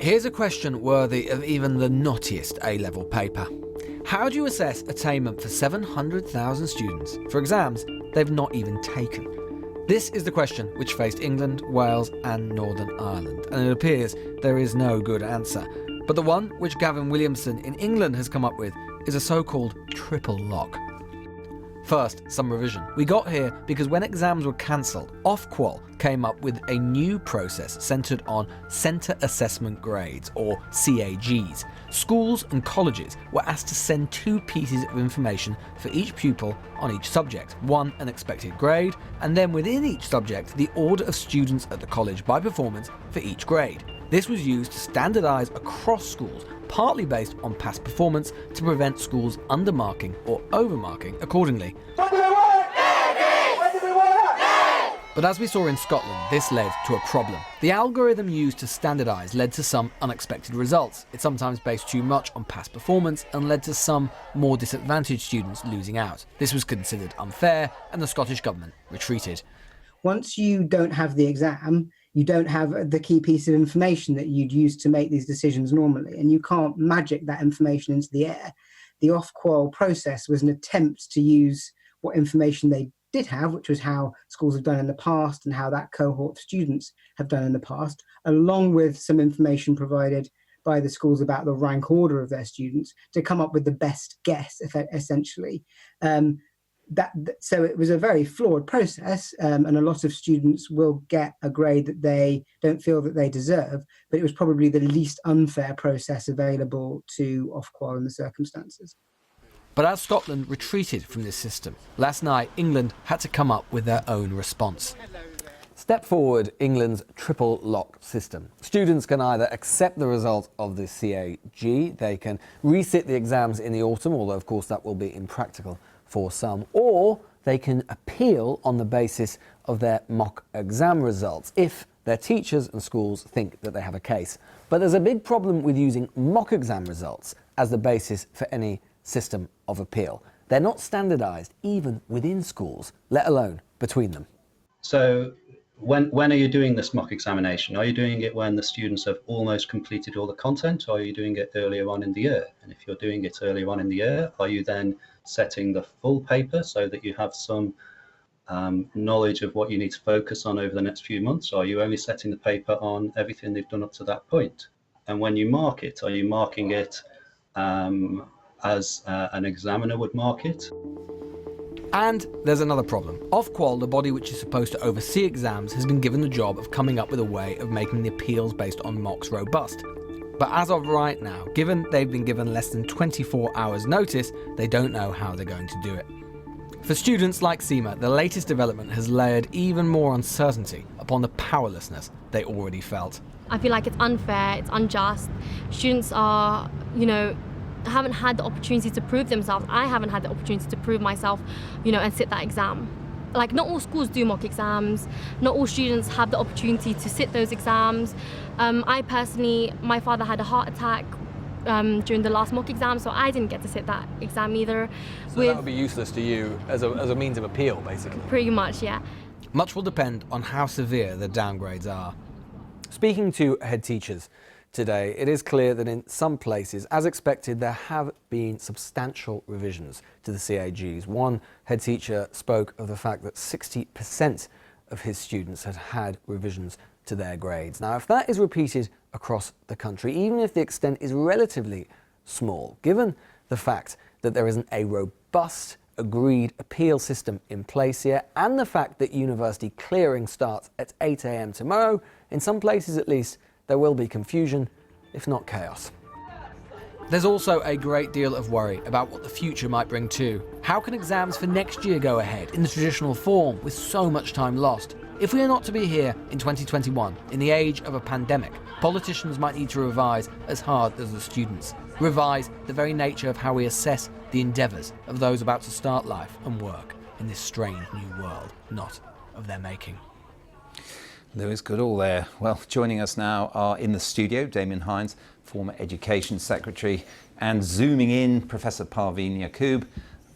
Here's a question worthy of even the knottiest A-level paper. How do you assess attainment for 700,000 students for exams they've not even taken? This is the question which faced England, Wales and Northern Ireland, and it appears there is no good answer. But the one which Gavin Williamson in England has come up with is a so-called triple lock. First, some revision. We got here because when exams were cancelled, Ofqual came up with a new process centred on Centre Assessment Grades, or CAGs. Schools and colleges were asked to send 2 pieces of information for each pupil on each subject. One, an expected grade, and then within each subject, the order of students at the college by performance for each grade. This was used to standardise across schools, partly based on past performance, to prevent schools undermarking or overmarking accordingly. But as we saw in Scotland, this led to a problem. The algorithm used to standardise led to some unexpected results. It sometimes based too much on past performance and led to some more disadvantaged students losing out. This was considered unfair and the Scottish Government retreated. Once you don't have the exam, you don't have the key piece of information that you'd use to make these decisions normally, and you can't magic that information into the air. The Ofqual process was an attempt to use what information they did have, which was how schools have done in the past and how that cohort of students have done in the past, along with some information provided by the schools about the rank order of their students, to come up with the best guess, essentially. So it was a very flawed process, and a lot of students will get a grade that they don't feel that they deserve, but it was probably the least unfair process available to Ofqual in the circumstances. But as Scotland retreated from this system, last night England had to come up with their own response. Step forward England's triple lock system. Students can either accept the result of the CAG, they can resit the exams in the autumn, although of course that will be impractical for some, or they can appeal on the basis of their mock exam results if their teachers and schools think that they have a case. But there's a big problem with using mock exam results as the basis for any system of appeal. They're not standardised even within schools, let alone between them. So when are you doing this mock examination? Are you doing it when the students have almost completed all the content, or are you doing it earlier on in the year? And if you're doing it earlier on in the year, are you then setting the full paper so that you have some knowledge of what you need to focus on over the next few months? Or are you only setting the paper on everything they've done up to that point? And when you mark it, are you marking it as an examiner would mark it? And there's another problem. Ofqual, the body which is supposed to oversee exams, has been given the job of coming up with a way of making the appeals based on mocks robust. But as of right now, given they've been given less than 24 hours notice, they don't know how they're going to do it. For students like Seema, the latest development has layered even more uncertainty upon the powerlessness they already felt. I feel like it's unfair, it's unjust. Students are, haven't had the opportunity to prove themselves. I haven't had the opportunity to prove myself, and sit that exam. Like, not all schools do mock exams, not all students have the opportunity to sit those exams. I personally, my father had a heart attack during the last mock exam, so I didn't get to sit that exam either. So that would be useless to you as a means of appeal, basically? Pretty much, yeah. Much will depend on how severe the downgrades are. Speaking to head teachers today, it is clear that in some places, as expected, there have been substantial revisions to the CAGs. One head teacher spoke of the fact that 60% of his students had had revisions to their grades. Now, if that is repeated across the country, even if the extent is relatively small, given the fact that there isn't a robust agreed appeal system in place here, and the fact that university clearing starts at 8 a.m. tomorrow, in some places at least, there will be confusion, if not chaos. There's also a great deal of worry about what the future might bring too. How can exams for next year go ahead in the traditional form with so much time lost? If we are not to be here in 2021, in the age of a pandemic, politicians might need to revise as hard as the students. Revise the very nature of how we assess the endeavours of those about to start life and work in this strange new world, not of their making. Lewis Goodall there. Well, joining us now are in the studio, Damian Hinds, former Education Secretary, and zooming in, Professor Parveen Yaqoob,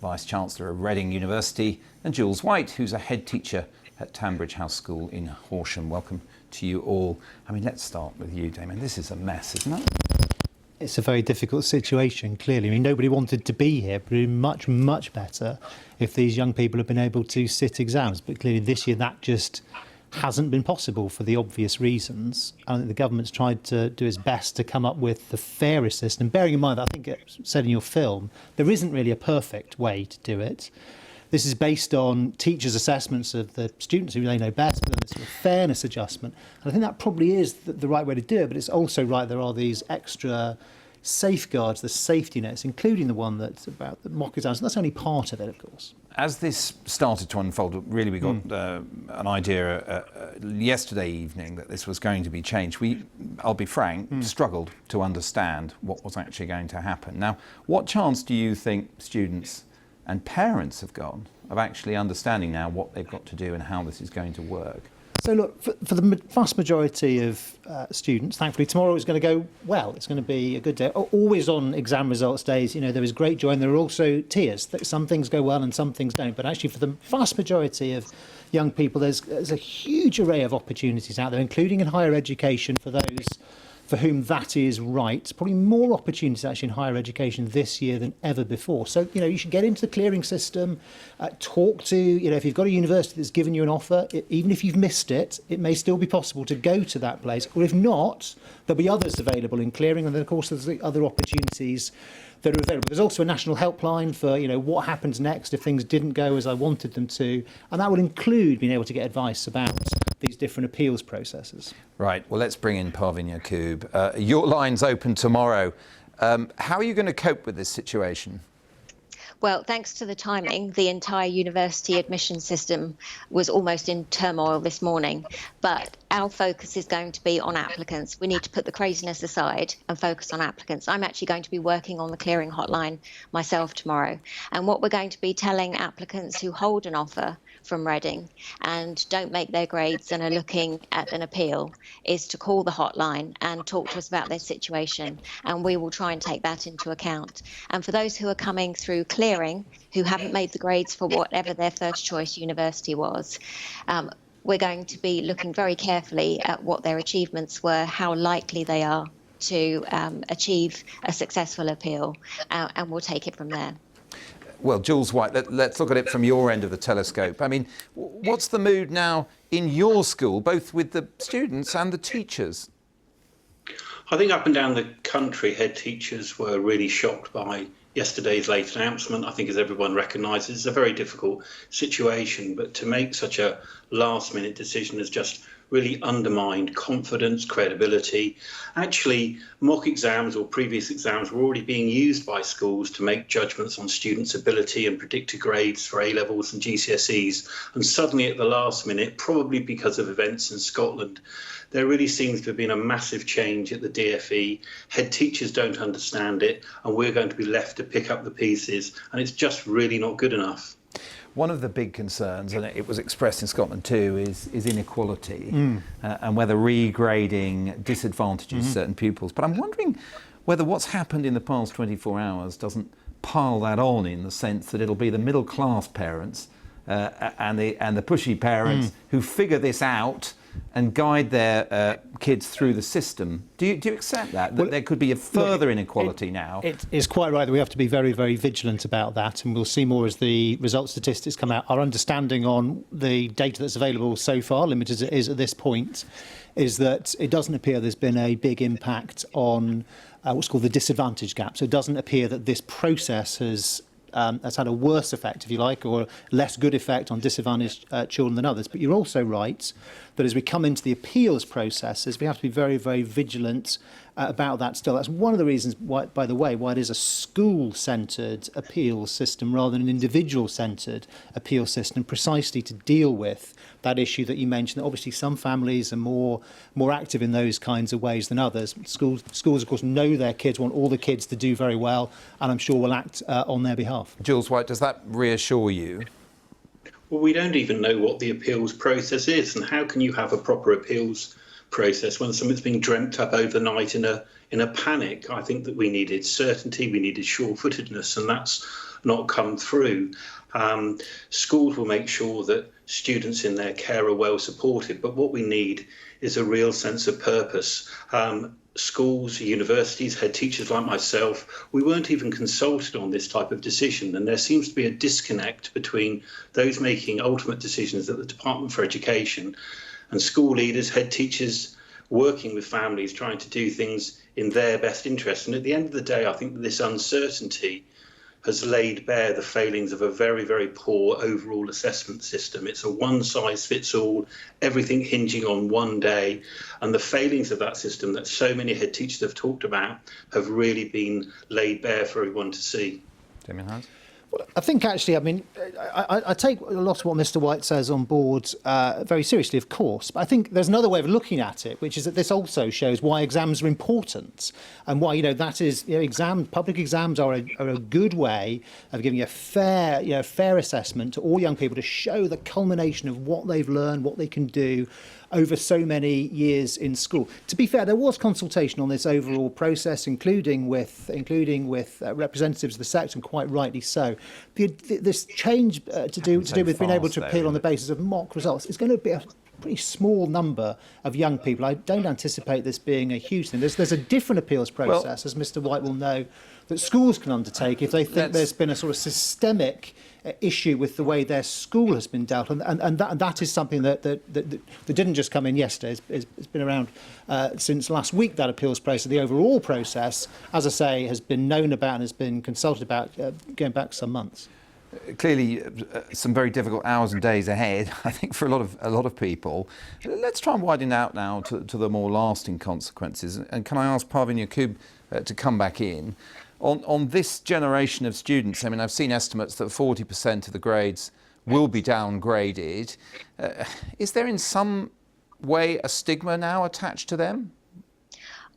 Vice Chancellor of Reading University, and Jules White, who's a head teacher at Tanbridge House School in Horsham. Welcome to you all. I mean, let's start with you, Damian. This is a mess, isn't it? It's a very difficult situation, clearly. I mean, nobody wanted to be here, but it would be much, much better if these young people had been able to sit exams. But clearly this year that just hasn't been possible for the obvious reasons. I think the government's tried to do its best to come up with the fairest system, bearing in mind that I think it said in your film, there isn't really a perfect way to do it. This is based on teachers' assessments of the students who they know best, but then it's a fairness adjustment. And I think that probably is the right way to do it, but it's also right there are these extra safeguards, the safety nets, including the one that's about the mock exams. And that's only part of it, of course. As this started to unfold, really we got an idea yesterday evening that this was going to be changed. I'll be frank, struggled to understand what was actually going to happen. Now, what chance do you think students and parents have got of actually understanding now what they've got to do and how this is going to work? So look, for the vast majority of students, thankfully tomorrow is going to go well. It's going to be a good day. Always on exam results days, you know, there is great joy and there are also tears. Some things go well and some things don't. But actually for the vast majority of young people, there's a huge array of opportunities out there, including in higher education for those for whom that is right. Probably more opportunities actually in higher education this year than ever before. So, you know, you should get into the clearing system, talk to, you know, if you've got a university that's given you an offer, even if you've missed it, it may still be possible to go to that place. Or if not, there'll be others available in clearing. And then, of course, there's the other opportunities that are available. There's also a national helpline for, you know, what happens next if things didn't go as I wanted them to. And that would include being able to get advice about these different appeals processes. Right, well, let's bring in Parveen Yaqoob. Your line's open tomorrow. How are you going to cope with this situation? Well, thanks to the timing, the entire university admission system was almost in turmoil this morning. But our focus is going to be on applicants. We need to put the craziness aside and focus on applicants. I'm actually going to be working on the clearing hotline myself tomorrow. And what we're going to be telling applicants who hold an offer from Reading and don't make their grades and are looking at an appeal is to call the hotline and talk to us about their situation, and we will try and take that into account. And for those who are coming through clearing who haven't made the grades for whatever their first choice university was, we're going to be looking very carefully at what their achievements were, how likely they are to achieve a successful appeal, and we'll take it from there. Well, Jules White, let's look at it from your end of the telescope. I mean, what's the mood now in your school, both with the students and the teachers? I think up and down the country, head teachers were really shocked by yesterday's late announcement. I think, as everyone recognises, it's a very difficult situation, but to make such a last-minute decision has just really undermined confidence, credibility. Actually, mock exams or previous exams were already being used by schools to make judgments on students' ability and predicted grades for A-levels and GCSEs. And suddenly at the last minute, probably because of events in Scotland, there really seems to have been a massive change at the DFE. Head teachers don't understand it, and we're going to be left to pick up the pieces. And it's just really not good enough. One of the big concerns, and it was expressed in Scotland too, is inequality and whether regrading disadvantages certain pupils. But I'm wondering whether what's happened in the past 24 hours doesn't pile that on, in the sense that it'll be the middle class parents and the pushy parents who figure this out and guide their kids through the system. Do you accept that there could be a further inequality now? It is quite right that we have to be very, very vigilant about that, and we'll see more as the result statistics come out. Our understanding on the data that's available so far, limited as it is at this point, is that it doesn't appear there's been a big impact on what's called the disadvantage gap. So it doesn't appear that this process has had a worse effect, if you like, or less good effect on disadvantaged children than others. But you're also right that as we come into the appeals processes, we have to be very, very vigilant about that still. That's one of the reasons, why, by the way, why it is a school-centred appeals system rather than an individual-centred appeals system, precisely to deal with that issue that you mentioned. That obviously some families are more active in those kinds of ways than others. Schools, of course, know their kids, want all the kids to do very well, and I'm sure will act on their behalf. Jules White, does that reassure you? Well, we don't even know what the appeals process is, and how can you have a proper appeals process when something's been dreamt up overnight in a panic? I think that we needed certainty, we needed sure-footedness, and that's not come through. Schools will make sure that students in their care are well supported, but what we need is a real sense of purpose. Schools, universities, head teachers like myself, we weren't even consulted on this type of decision, and there seems to be a disconnect between those making ultimate decisions at the Department for Education and school leaders, head teachers, working with families, trying to do things in their best interest. And at the end of the day, I think that this uncertainty has laid bare the failings of a very, very poor overall assessment system. It's a one-size-fits-all, everything hinging on one day. And the failings of that system that so many head teachers have talked about have really been laid bare for everyone to see. Damian Hinds? Well, I think actually, I mean, I take a lot of what Mr. White says on board very seriously, of course. But I think there's another way of looking at it, which is that this also shows why exams are important and why, that is, public exams are a good way of giving a fair assessment to all young people to show the culmination of what they've learned, what they can do over so many years in school. To be fair, there was consultation on this overall process, including with representatives of the sector, and quite rightly so. This change to do with being able to appeal on the basis of mock results is going to be a pretty small number of young people. I don't anticipate this being a huge thing. There's a different appeals process, as Mr. White will know, that schools can undertake if they think there's been a sort of systemic issue with the way their school has been dealt, and that is something that didn't just come in yesterday. It's been around since last week. That appeals process, the overall process, as I say, has been known about and has been consulted about going back some months. Clearly, some very difficult hours and days ahead, I think, for a lot of people. Let's try and widen out now to the more lasting consequences. And can I ask Parveen Yaqoob to come back in? On this generation of students, I mean, I've seen estimates that 40% of the grades will be downgraded. Is there in some way a stigma now attached to them?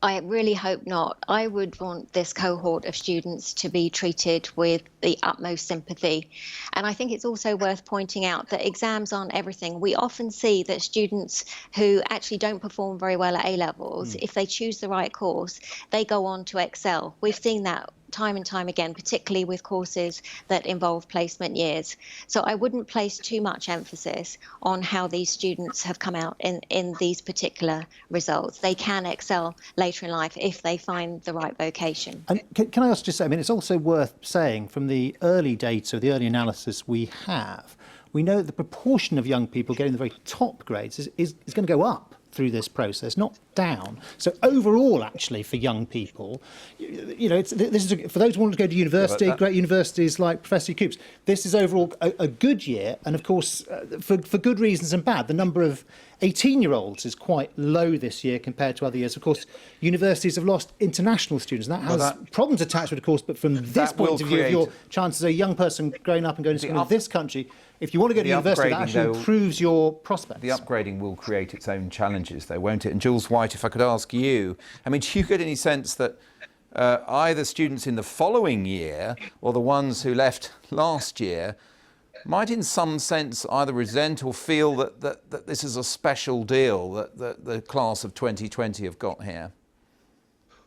I really hope not. I would want this cohort of students to be treated with the utmost sympathy. And I think it's also worth pointing out that exams aren't everything. We often see that students who actually don't perform very well at A-levels, if they choose the right course, they go on to excel. We've seen that time and time again, particularly with courses that involve placement years. So I wouldn't place too much emphasis on how these students have come out in these particular results. They can excel later in life if they find the right vocation. And can I also just say, I mean, it's also worth saying from the early data, the early analysis we have, we know that the proportion of young people getting the very top grades is going to go up through this process, not down. So overall, actually, for young people, this is for those who want to go to university, great universities like Professor Yaqoob's, this is overall a good year. And of course, for good reasons and bad, the number of 18-year-olds is quite low this year compared to other years. Of course, universities have lost international students, and that has problems attached to it, of course, but from this point of view, if your chances as a young person growing up and going to school in this country, if you want to go to university, that actually improves your prospects. The upgrading will create its own challenges, though, won't it? And Jules White, if I could ask you, I mean, do you get any sense that either students in the following year or the ones who left last year might in some sense either resent or feel that this is a special deal that the class of 2020 have got here?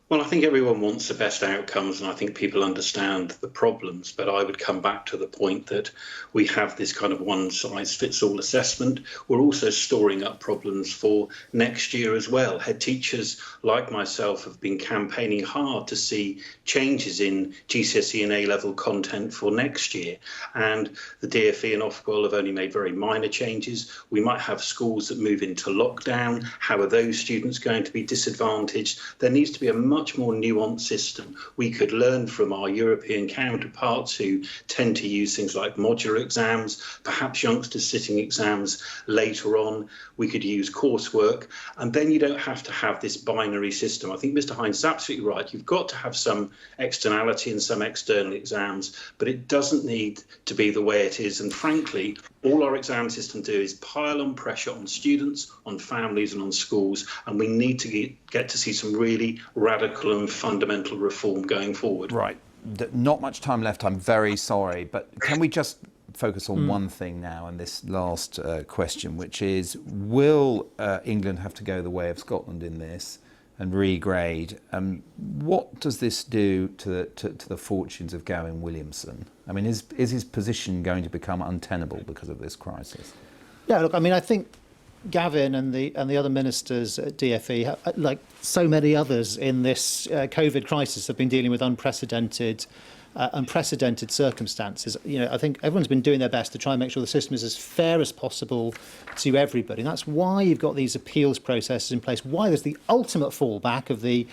Well, I think everyone wants the best outcomes, and I think people understand the problems, but I would come back to the point that we have this kind of one-size-fits-all assessment. We're also storing up problems for next year as well. Head teachers, like myself, have been campaigning hard to see changes in GCSE and A-level content for next year, and the DfE and Ofqual have only made very minor changes. We might have schools that move into lockdown. How are those students going to be disadvantaged? There needs to be a much more nuanced system. We could learn from our European counterparts who tend to use things like modular exams, perhaps youngsters sitting exams later on. We could use coursework, and then you don't have to have this binary system. I think Mr. Hinds is absolutely right. You've got to have some externality and some external exams, but it doesn't need to be the way it is. And frankly, all our exam system do is pile on pressure on students, on families and on schools, and we need to get to see some really radical and fundamental reform going forward. Right. Not much time left, I'm very sorry, but can we just focus on one thing now in this last question, which is, will England have to go the way of Scotland in this and regrade? What does this do to the fortunes of Gavin Williamson? I mean, is his position going to become untenable because of this crisis? Yeah, look, I mean, I think Gavin and the other ministers at DfE, like so many others in this COVID crisis, have been dealing with unprecedented circumstances. I think everyone's been doing their best to try and make sure the system is as fair as possible to everybody. And that's why you've got these appeals processes in place, why there's the ultimate fallback of the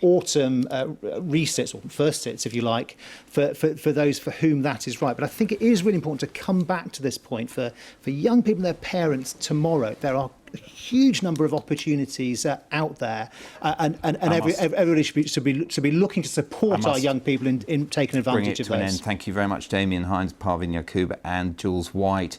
autumn resits, or first sits, if you like, for those for whom that is right. But I think it is really important to come back to this point for young people and their parents tomorrow. There are a huge number of opportunities out there, and everybody should be looking to support our young people in taking advantage of those. Thank you very much, Damian Hinds, Parveen Yaqoob and Jules White.